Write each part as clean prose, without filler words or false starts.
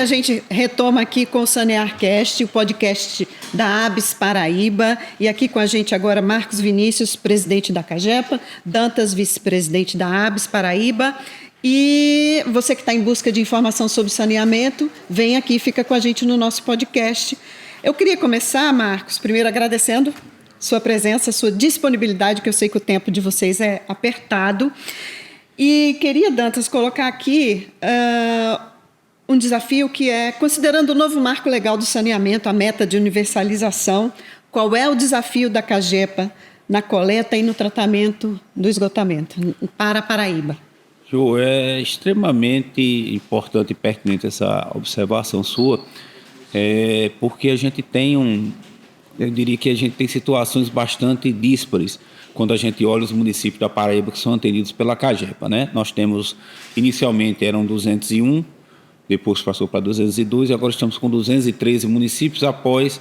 a gente retoma aqui com o SanearCast, o podcast da ABS Paraíba. E aqui com a gente agora Marcos Vinícius, presidente da CAGEPA, Dantas, vice-presidente da ABS Paraíba. E você que está em busca de informação sobre saneamento, vem aqui e fica com a gente no nosso podcast. Eu queria começar, Marcos, primeiro agradecendo sua presença, sua disponibilidade, que eu sei que o tempo de vocês é apertado. E queria, Dantas, colocar aqui um desafio que é, considerando o novo marco legal do saneamento, a meta de universalização, qual é o desafio da CAGEPA na coleta e no tratamento do esgotamento para a Paraíba? Jo, é extremamente importante e pertinente essa observação sua, porque a gente tem eu diria que a gente tem situações bastante díspares quando a gente olha os municípios da Paraíba que são atendidos pela CAGEPA, né? Nós temos, inicialmente eram 201, depois passou para 202 e agora estamos com 213 municípios após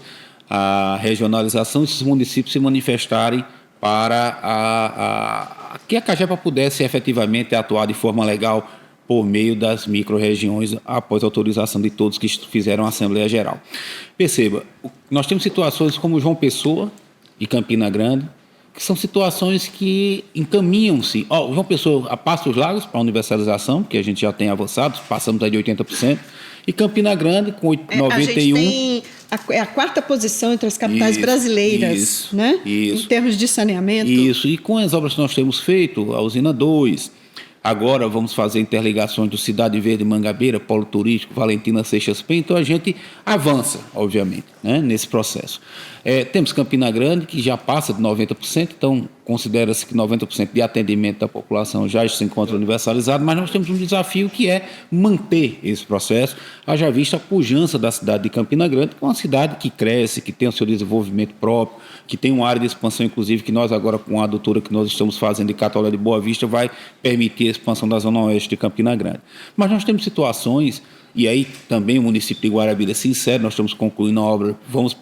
a regionalização, esses municípios se manifestarem para que a CAGEPA pudesse efetivamente atuar de forma legal por meio das micro-regiões após a autorização de todos que fizeram a Assembleia Geral. Perceba, nós temos situações como João Pessoa e Campina Grande, que são situações que encaminham-se. João Pessoa a Passos Lagos para a universalização, que a gente já tem avançado, passamos aí de 80%, e Campina Grande com 91%. A gente tem a quarta posição entre as capitais brasileiras, né? Em termos de saneamento. Isso, e com as obras que nós temos feito, a usina 2, agora vamos fazer interligações do Cidade Verde, Mangabeira, Polo Turístico, Valentina Seixas Penha, então a gente avança, obviamente, né, nesse processo. Temos Campina Grande, que já passa de 90%, então considera-se que 90% de atendimento da população já se encontra universalizado, mas nós temos um desafio que é manter esse processo, haja vista a pujança da cidade de Campina Grande, que é uma cidade que cresce, que tem o seu desenvolvimento próprio, que tem uma área de expansão, inclusive, que nós agora, com a adutora que nós estamos fazendo de Catolé de Boa Vista, vai permitir a expansão da Zona Oeste de Campina Grande. Mas nós temos situações, e aí também o município de Guarabira se insere, nós estamos concluindo a obra, vamos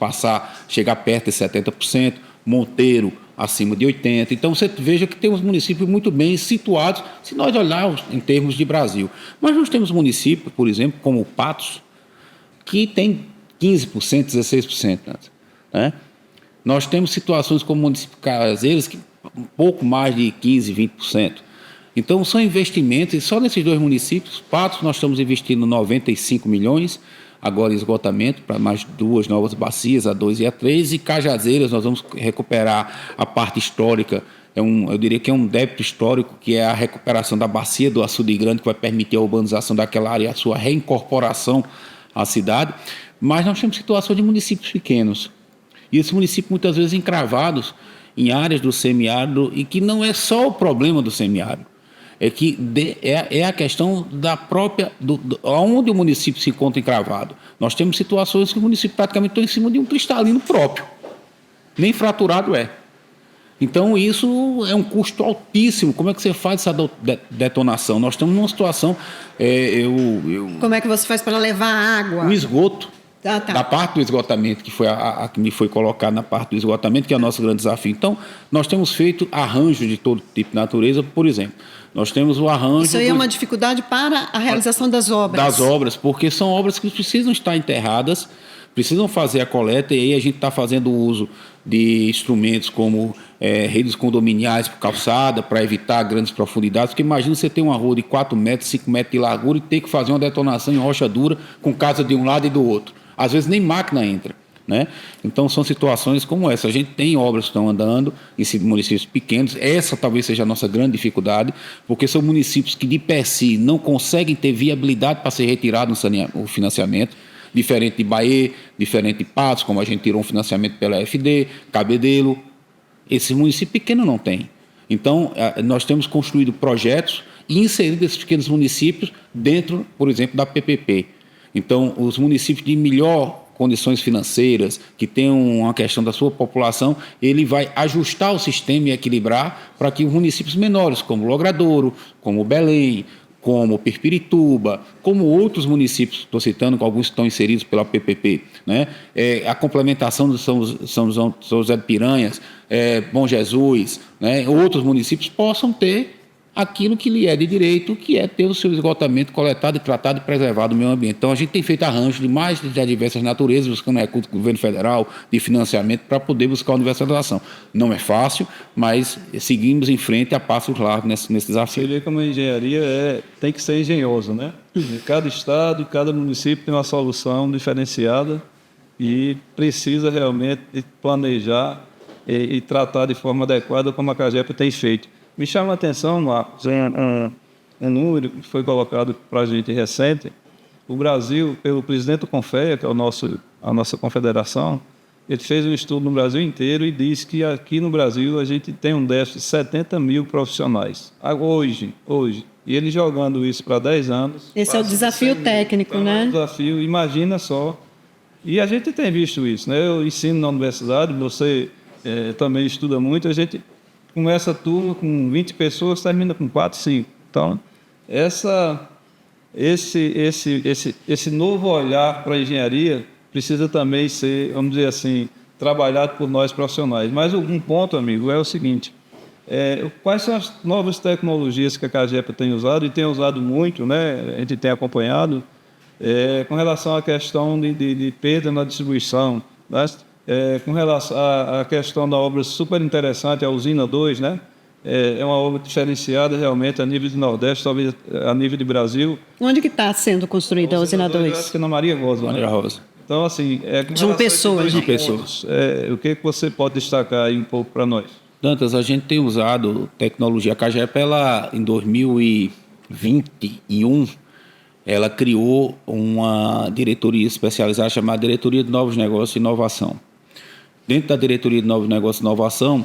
chegar perto de 70%, Monteiro acima de 80%. Então você veja que temos municípios muito bem situados, se nós olharmos em termos de Brasil. Mas nós temos municípios, por exemplo, como Patos, que tem 15%, 16%. Né? Nós temos situações como o município de Cajazeiras, que um pouco mais de 15%, 20%. Então, são investimentos, e só nesses dois municípios, Patos, nós estamos investindo 95 milhões, agora em esgotamento, para mais duas novas bacias, a 2 e a 3, e Cajazeiras, nós vamos recuperar a parte histórica, eu diria que é um débito histórico, que é a recuperação da bacia do Açude Grande, que vai permitir a urbanização daquela área, a sua reincorporação à cidade. Mas nós temos situações de municípios pequenos, e esses municípios muitas vezes encravados em áreas do semiárido, e que não é só o problema do semiárido, é a questão da própria, onde o município se encontra encravado. Nós temos situações que o município praticamente está em cima de um cristalino próprio, nem fraturado é. Então isso é um custo altíssimo. Como é que você faz essa detonação? Nós estamos numa situação... Como é que você faz para levar água? O esgoto. Da parte do esgotamento, que foi a que me foi colocada na parte do esgotamento, que é o nosso grande desafio. Então, nós temos feito arranjos de todo tipo de natureza, por exemplo. Nós temos o arranjo... Isso aí é uma dificuldade para a realização das obras. Das obras, porque são obras que precisam estar enterradas, precisam fazer a coleta, e aí a gente está fazendo uso de instrumentos como redes condominiais por calçada, para evitar grandes profundidades, porque imagina você ter uma rua de 4 metros, 5 metros de largura e ter que fazer uma detonação em rocha dura com casa de um lado e do outro. Às vezes nem máquina entra, né? Então são situações como essa. A gente tem obras que estão andando em municípios pequenos, essa talvez seja a nossa grande dificuldade, porque são municípios que de per si não conseguem ter viabilidade para ser retirado o financiamento, diferente de Bahia, diferente de Patos, como a gente tirou um financiamento pela FD, Cabedelo, esse município pequeno não tem. Então nós temos construído projetos e inserido esses pequenos municípios dentro, por exemplo, da PPP. Então, os municípios de melhor condições financeiras, que tem uma questão da sua população, ele vai ajustar o sistema e equilibrar para que os municípios menores, como Logradouro, como Belém, como Pirpirituba, como outros municípios, estou citando, que alguns estão inseridos pela PPP, né? A complementação do São José de Piranhas, Bom Jesus, né? Outros municípios possam ter aquilo que lhe é de direito, que é ter o seu esgotamento coletado, tratado e preservado do meio ambiente. Então, a gente tem feito arranjos de diversas naturezas, buscando recursos do governo federal, de financiamento, para poder buscar a universalização. Não é fácil, mas seguimos em frente a passos largos nesse desafio. Você vê como a engenharia tem que ser engenhoso, né? Cada estado, cada município tem uma solução diferenciada e precisa realmente planejar e tratar de forma adequada, como a CAGEP tem feito. Me chama a atenção, Marcos, um número que foi colocado para a gente recente. O Brasil, pelo presidente do CONFEA, que é a nossa confederação, ele fez um estudo no Brasil inteiro e disse que aqui no Brasil a gente tem um déficit de 70 mil profissionais. Hoje. E ele jogando isso para 10 anos... Esse é o desafio técnico, né? É um desafio, imagina só. E a gente tem visto isso, né? Eu ensino na universidade, você também estuda muito, a gente começa a turma com 20 pessoas, termina com 4, 5. Então, esse novo olhar para a engenharia precisa também ser, vamos dizer assim, trabalhado por nós profissionais. Mas um ponto, amigo, é o seguinte: quais são as novas tecnologias que a CAGEP tem usado, e tem usado muito, né? A gente tem acompanhado, com relação à questão de perda na distribuição, né? Com relação à questão da obra super interessante, a Usina 2, né? É uma obra diferenciada realmente a nível de Nordeste, talvez a nível de Brasil. Onde que está sendo construída a Usina 2? Acho que é na Maria Rosa. Maria Rosa. Então, assim... João Pessoa. O que você pode destacar aí um pouco para nós? Dantas, a gente tem usado tecnologia. A CAGEP, em 2021, ela criou uma diretoria especializada chamada Diretoria de Novos Negócios e Inovação. Dentro da Diretoria de Novos Negócios e Inovação,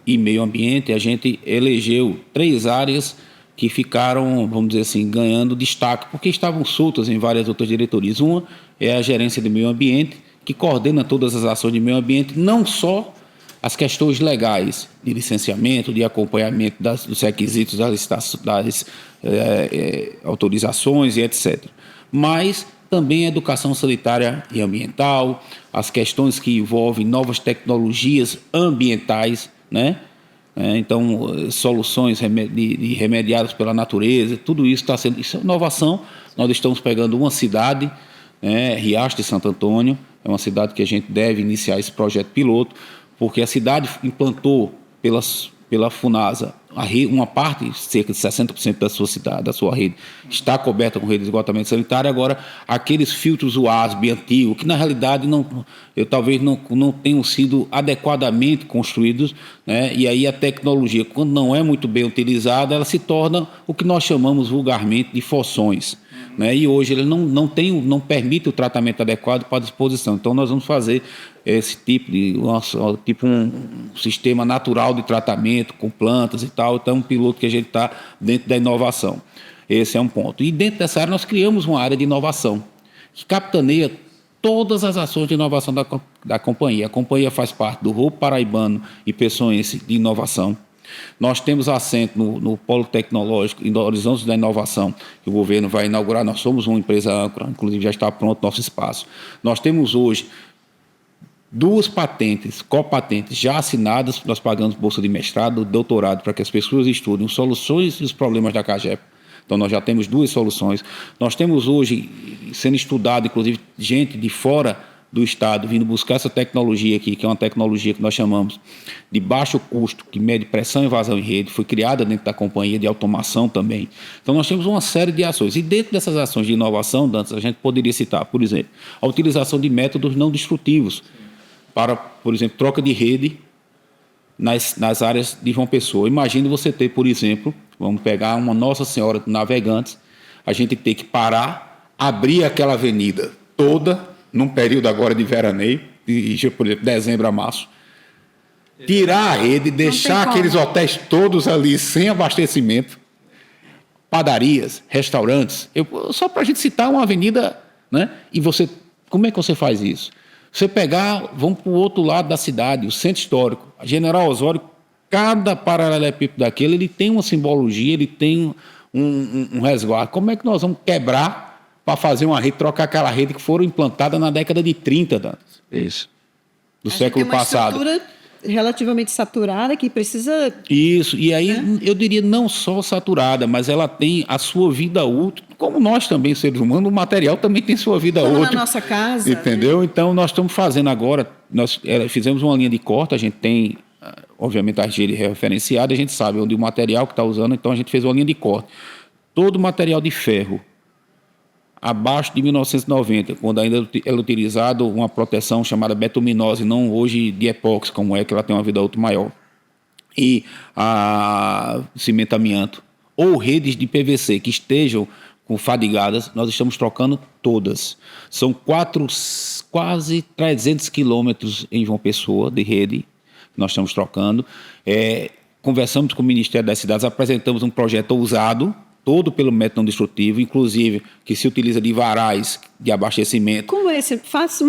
e meio ambiente, a gente elegeu 3 áreas que ficaram, vamos dizer assim, ganhando destaque, porque estavam soltas em várias outras diretorias. Uma é a gerência de meio ambiente, que coordena todas as ações de meio ambiente, não só as questões legais de licenciamento, de acompanhamento dos requisitos das autorizações e etc., mas também a educação sanitária e ambiental, as questões que envolvem novas tecnologias ambientais, né? Então, soluções remediadas pela natureza, tudo isso está sendo... Isso é inovação. Nós estamos pegando uma cidade, Riacho de Santo Antônio, é uma cidade que a gente deve iniciar esse projeto piloto, porque a cidade implantou pela FUNASA uma parte, cerca de 60% da sua rede, está coberta com rede de esgotamento sanitário. Agora, aqueles filtros UASB antigos, que na realidade talvez não tenham sido adequadamente construídos, né? E aí a tecnologia, quando não é muito bem utilizada, ela se torna o que nós chamamos vulgarmente de fossões, né? E hoje ele não permite o tratamento adequado para a disposição. Então, nós vamos fazer esse tipo um sistema natural de tratamento com plantas e tal. Então, um piloto que a gente está dentro da inovação. Esse é um ponto. E dentro dessa área nós criamos uma área de inovação que capitaneia todas as ações de inovação da companhia. A companhia faz parte do Rolo Paraibano e Pessoense de Inovação. Nós temos assento no Polo Tecnológico e no Horizonte da Inovação, que o governo vai inaugurar. Nós somos uma empresa âncora, inclusive já está pronto nosso espaço. Nós temos hoje 2 patentes, copatentes já assinadas. Nós pagamos bolsa de mestrado, doutorado, para que as pessoas estudem soluções dos problemas da CAGEP. Então, nós já temos 2 soluções. Nós temos hoje, sendo estudado, inclusive, gente de fora do Estado vindo buscar essa tecnologia aqui, que é uma tecnologia que nós chamamos de baixo custo, que mede pressão e vazão em rede, foi criada dentro da companhia de automação também. Então, nós temos uma série de ações. E dentro dessas ações de inovação, Dantas, a gente poderia citar, por exemplo, a utilização de métodos não destrutivos para, por exemplo, troca de rede nas áreas de João Pessoa. Imagine você ter, por exemplo, vamos pegar uma Nossa Senhora de Navegantes, a gente ter que parar, abrir aquela avenida toda, num período agora de veraneio, por exemplo, dezembro a março, tirar a rede, deixar aqueles hotéis todos ali sem abastecimento, padarias, restaurantes, só para a gente citar uma avenida, né? E como é que você faz isso? Você vamos para o outro lado da cidade, o centro histórico, a General Osório, cada paralelepípedo daquele, ele tem uma simbologia, ele tem um resguardo. Como é que nós vamos quebrar para fazer uma rede, trocar aquela rede que foram implantada na década de 30, Dantas? Isso. Do século passado. relativamente saturada, que precisa... Isso, e aí eu diria não só saturada, mas ela tem a sua vida útil, como nós também, seres humanos, o material também tem sua vida Como útil. na nossa casa. Entendeu? Então, nós estamos fazendo agora, nós fizemos uma linha de corte, a gente tem, obviamente, a rede referenciada, a gente sabe onde o material que está usando, então a gente fez uma linha de corte. Todo material de ferro, abaixo de 1990, quando ainda era utilizado uma proteção chamada betuminose, não hoje de epóxi, como é, que ela tem uma vida útil maior, e a cimento amianto, ou redes de PVC que estejam com fadigadas, nós estamos trocando todas. São quase 300 quilômetros em João Pessoa de rede que nós estamos trocando. Conversamos com o Ministério das Cidades, apresentamos um projeto ousado, todo pelo método não destrutivo, inclusive que se utiliza de varais de abastecimento. Como é esse? Faça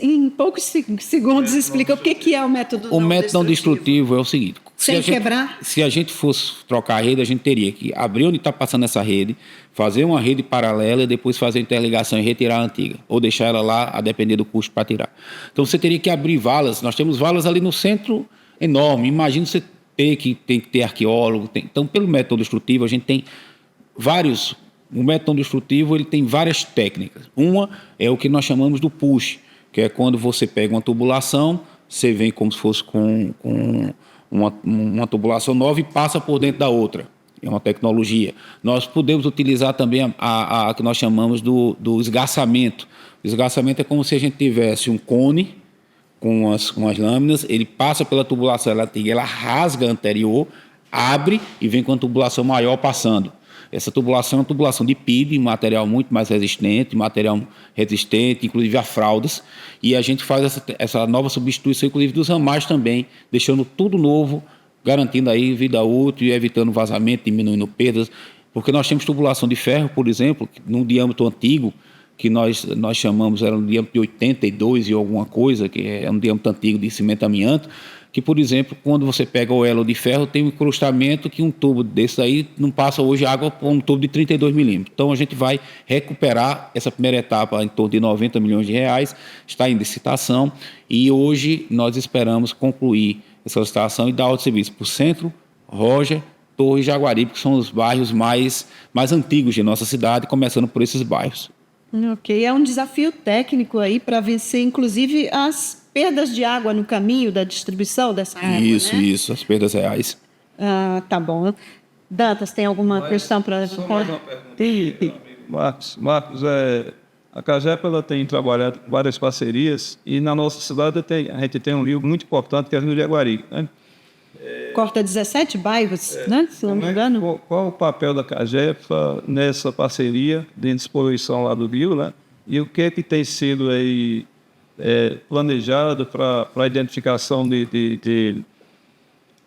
em poucos segundos, explica o que é o método não destrutivo. O método não destrutivo é o seguinte... Sem quebrar? Se a gente fosse trocar a rede, a gente teria que abrir onde está passando essa rede, fazer uma rede paralela e depois fazer a interligação e retirar a antiga, ou deixar ela lá a depender do custo para tirar. Então você teria que abrir valas, nós temos valas ali no centro enorme, imagina você tem que ter arqueólogo. Então, pelo método destrutivo, a gente tem vários... O método destrutivo ele tem várias técnicas. Uma é o que nós chamamos do push, que é quando você pega uma tubulação, você vem como se fosse com uma tubulação nova e passa por dentro da outra. É uma tecnologia. Nós podemos utilizar também a que nós chamamos do esgarçamento. O esgarçamento é como se a gente tivesse um cone com as lâminas, ele passa pela tubulação antiga, ela rasga a anterior, abre e vem com a tubulação maior passando. Essa tubulação é uma tubulação de PIB, material muito mais resistente, inclusive a fraldas, e a gente faz essa nova substituição, inclusive dos ramais também, deixando tudo novo, garantindo aí vida útil e evitando vazamento, diminuindo perdas, porque nós temos tubulação de ferro, por exemplo, num diâmetro antigo, que nós chamamos, era um diâmetro de 82 e alguma coisa, que é um diâmetro antigo de cimento amianto, que, por exemplo, quando você pega o elo de ferro, tem um encrustamento que um tubo desse aí não passa hoje água por um tubo de 32 milímetros. Então, a gente vai recuperar essa primeira etapa em torno de 90 milhões de reais, está em licitação, e hoje nós esperamos concluir essa licitação e dar outro serviço para o Centro, Roger, Torre e Jaguaribe, que são os bairros mais antigos de nossa cidade, começando por esses bairros. Ok, é um desafio técnico aí para vencer, inclusive, as perdas de água no caminho da distribuição dessa água, Isso, né? Isso, as perdas reais. Tá bom. Dantas, tem alguma questão para... Marcos, a CAGEP ela tem trabalhado com várias parcerias e na nossa cidade a gente tem um rio muito importante que é o Rio de Jaguaribe, né? Corta 17 bairros, né? Se não me engano. Qual o papel da CAGEPA nessa parceria de disposição lá do rio, né? E o que é que tem sido aí planejado para a identificação de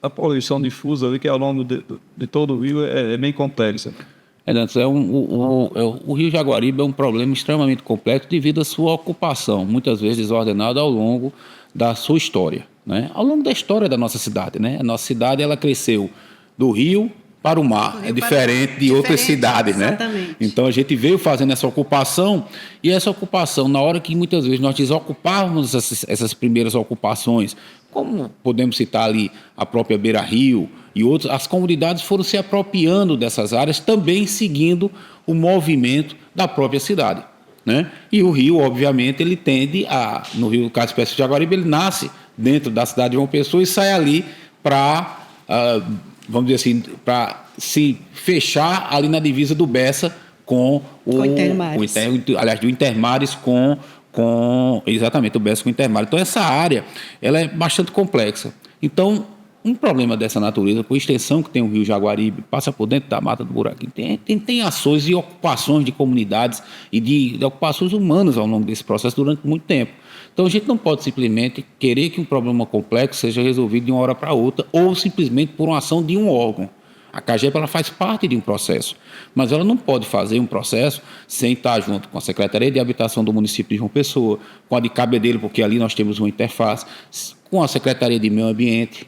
a poluição difusa ali, que ao longo de todo o rio é bem complexa? O Rio Jaguaribe é um problema extremamente complexo devido à sua ocupação, muitas vezes desordenada ao longo da sua história, né? Ao longo da história da nossa cidade, né? A nossa cidade ela cresceu do rio para o mar, é diferente de outras cidades, né? Exatamente. Então a gente veio fazendo essa ocupação, e essa ocupação, na hora que muitas vezes nós desocupávamos essas primeiras ocupações, como podemos citar ali a própria Beira Rio e outros, as comunidades foram se apropriando dessas áreas, também seguindo o movimento da própria cidade, né? E o rio, obviamente, ele tende no Rio Caso Espécie de Jaguaribe, ele nasce dentro da cidade de João Pessoa e sai ali para, vamos dizer assim, para se fechar ali na divisa do Bessa com o Intermares. Do Intermares exatamente, o Bessa com o Intermares. Então, essa área ela é bastante complexa. Então, um problema dessa natureza, por extensão que tem o Rio Jaguaribe, passa por dentro da Mata do Buraquinho, tem ações e ocupações de comunidades e de ocupações humanas ao longo desse processo durante muito tempo. Então, a gente não pode simplesmente querer que um problema complexo seja resolvido de uma hora para outra ou simplesmente por uma ação de um órgão. A CAGEP ela faz parte de um processo, mas ela não pode fazer um processo sem estar junto com a Secretaria de Habitação do município de João Pessoa, com a de Cabedelo, porque ali nós temos uma interface, com a Secretaria de Meio Ambiente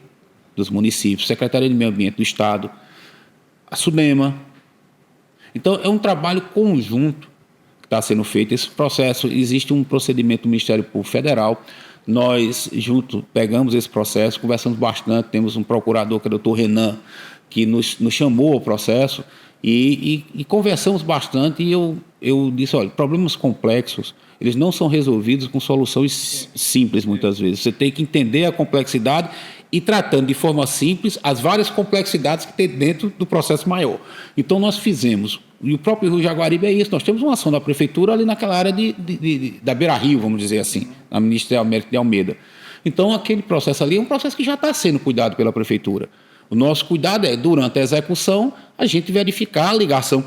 dos municípios, Secretaria de Meio Ambiente do Estado, a SUDEMA. Então, é um trabalho conjunto que está sendo feito. Esse processo, existe um procedimento do Ministério Público Federal, nós junto pegamos esse processo, conversamos bastante, temos um procurador, que é o doutor Renan, que nos chamou ao processo e conversamos bastante e eu disse, olha, problemas complexos, eles não são resolvidos com soluções simples muitas vezes. Você tem que entender a complexidade e tratando de forma simples as várias complexidades que tem dentro do processo maior. Então nós fizemos, e o próprio Rio Jaguaribe é isso, nós temos uma ação da prefeitura ali naquela área da Beira-Rio, vamos dizer assim, na ministra Américo de Almeida. Então aquele processo ali é um processo que já está sendo cuidado pela prefeitura. O nosso cuidado é, durante a execução, a gente verificar a ligação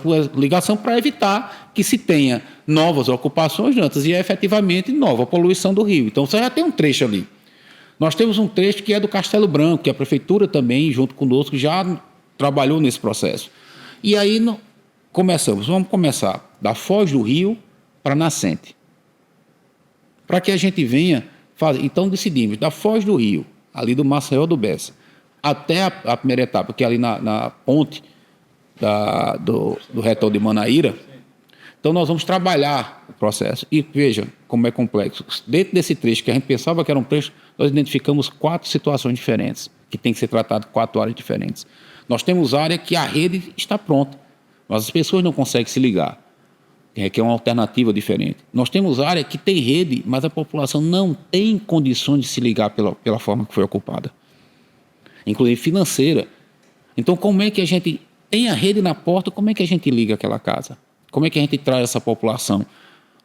para evitar que se tenha novas ocupações antes e efetivamente nova poluição do rio. Então você já tem um trecho ali. Nós temos um trecho que é do Castelo Branco, que a prefeitura também, junto conosco, já trabalhou nesse processo. E aí vamos começar da foz do rio para a nascente. Para que a gente venha fazer. Então decidimos, da foz do rio, ali do Maceió do Bessa, até a primeira etapa, que é ali na ponte do retorno de Manaíra. Então nós vamos trabalhar o processo. E veja como é complexo. Dentro desse trecho, que a gente pensava que era um trecho, nós identificamos 4 situações diferentes, que tem que ser tratado 4 áreas diferentes. Nós temos área que a rede está pronta, mas as pessoas não conseguem se ligar, que é uma alternativa diferente. Nós temos área que tem rede, mas a população não tem condições de se ligar pela forma que foi ocupada, inclusive financeira. Então, como é que a gente tem a rede na porta, como é que a gente liga aquela casa? Como é que a gente traz essa população?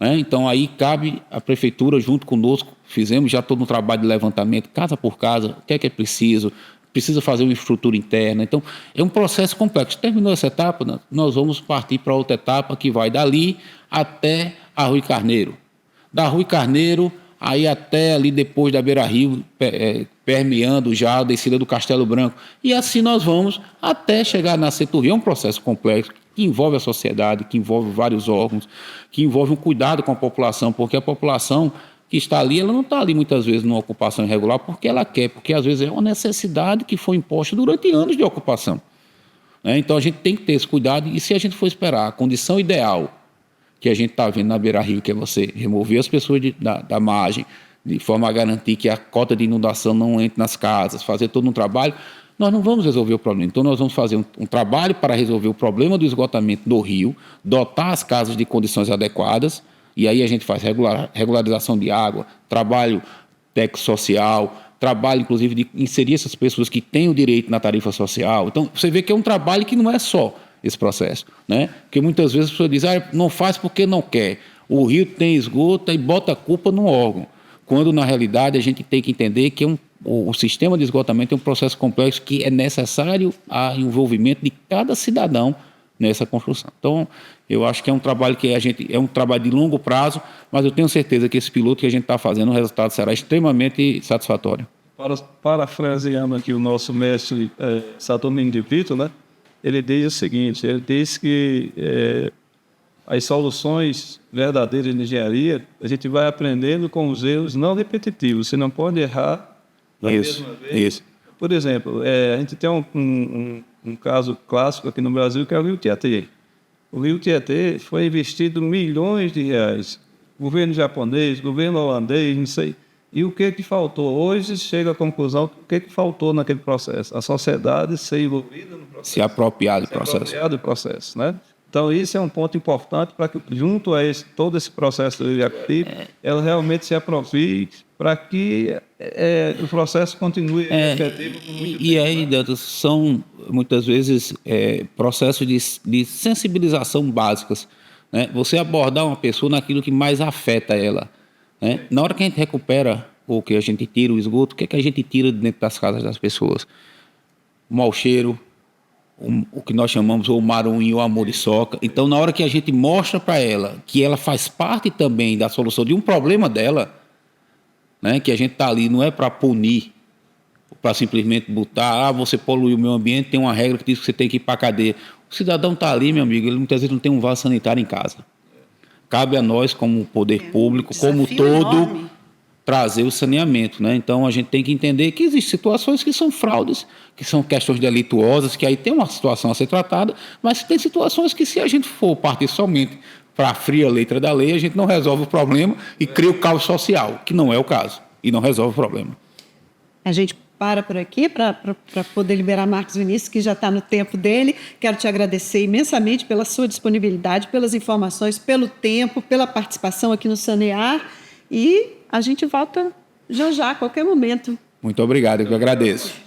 Então, aí cabe a prefeitura, junto conosco, fizemos já todo um trabalho de levantamento, casa por casa, o que é preciso, precisa fazer uma estrutura interna. Então, é um processo complexo. Terminou essa etapa, nós vamos partir para outra etapa que vai dali até a Rui Carneiro. Da Rui Carneiro, aí até ali depois da Beira-Rio, permeando já a descida do Castelo Branco. E assim nós vamos até chegar na Centro Rio. É um processo complexo que envolve a sociedade, que envolve vários órgãos, que envolve um cuidado com a população, porque a população que está ali, ela não está ali muitas vezes numa ocupação irregular porque ela quer, porque às vezes é uma necessidade que foi imposta durante anos de ocupação. Então a gente tem que ter esse cuidado e se a gente for esperar a condição ideal que a gente está vendo na Beira-Rio, que é você remover as pessoas da margem, de forma a garantir que a cota de inundação não entre nas casas, fazer todo um trabalho, nós não vamos resolver o problema. Então nós vamos fazer um trabalho para resolver o problema do esgotamento do rio, dotar as casas de condições adequadas, e aí a gente faz regularização de água, trabalho técnico-social, trabalho inclusive de inserir essas pessoas que têm o direito na tarifa social. Então você vê que é um trabalho que não é só esse processo, Porque muitas vezes a pessoa diz, não faz porque não quer. O rio tem esgoto e bota a culpa no órgão, quando na realidade a gente tem que entender que o sistema de esgotamento é um processo complexo que é necessário o envolvimento de cada cidadão nessa construção. Então, eu acho que é um trabalho é um trabalho de longo prazo, mas eu tenho certeza que esse piloto que a gente está fazendo, o resultado será extremamente satisfatório. Parafraseando aqui o nosso mestre Saturnino de Brito, ele diz o seguinte, ele diz que as soluções verdadeiras de engenharia, a gente vai aprendendo com os erros não repetitivos. Você não pode errar da mesma vez. Isso. Por exemplo, a gente tem um caso clássico aqui no Brasil, que é o Rio Tietê. O Rio Tietê foi investido milhões de reais. Governo japonês, governo holandês, não sei. E o que faltou? Hoje chega à conclusão que o que faltou naquele processo? A sociedade ser envolvida no processo. Se apropriar do processo. Apropriar do processo, Então, isso é um ponto importante para que, junto a todo esse processo legislativo, ela realmente se aproprie para que o processo continue efetivo por muito tempo. E aí, são, muitas vezes, processos de sensibilização básicas. Você abordar uma pessoa naquilo que mais afeta ela. Na hora que a gente recupera ou que a gente tira o esgoto, o que é que a gente tira dentro das casas das pessoas? O mau cheiro, o que nós chamamos o marunho, a muriçoca. Então, na hora que a gente mostra para ela que ela faz parte também da solução de um problema dela, que a gente está ali não é para punir, para simplesmente botar, você poluiu o meio ambiente, tem uma regra que diz que você tem que ir para a cadeia. O cidadão está ali, meu amigo, ele muitas vezes não tem um vaso sanitário em casa. Cabe a nós, como poder público, como todo, enorme, trazer o saneamento. Então, a gente tem que entender que existem situações que são fraudes, que são questões delituosas, que aí tem uma situação a ser tratada, mas tem situações que, se a gente for partir somente para a fria letra da lei, a gente não resolve o problema e cria o caos social, que não é o caso. e não resolve o problema. A gente para por aqui para poder liberar Marcos Vinícius, que já está no tempo dele. Quero te agradecer imensamente pela sua disponibilidade, pelas informações, pelo tempo, pela participação aqui no Sanear. E a gente volta já a qualquer momento. Muito obrigado, eu que agradeço.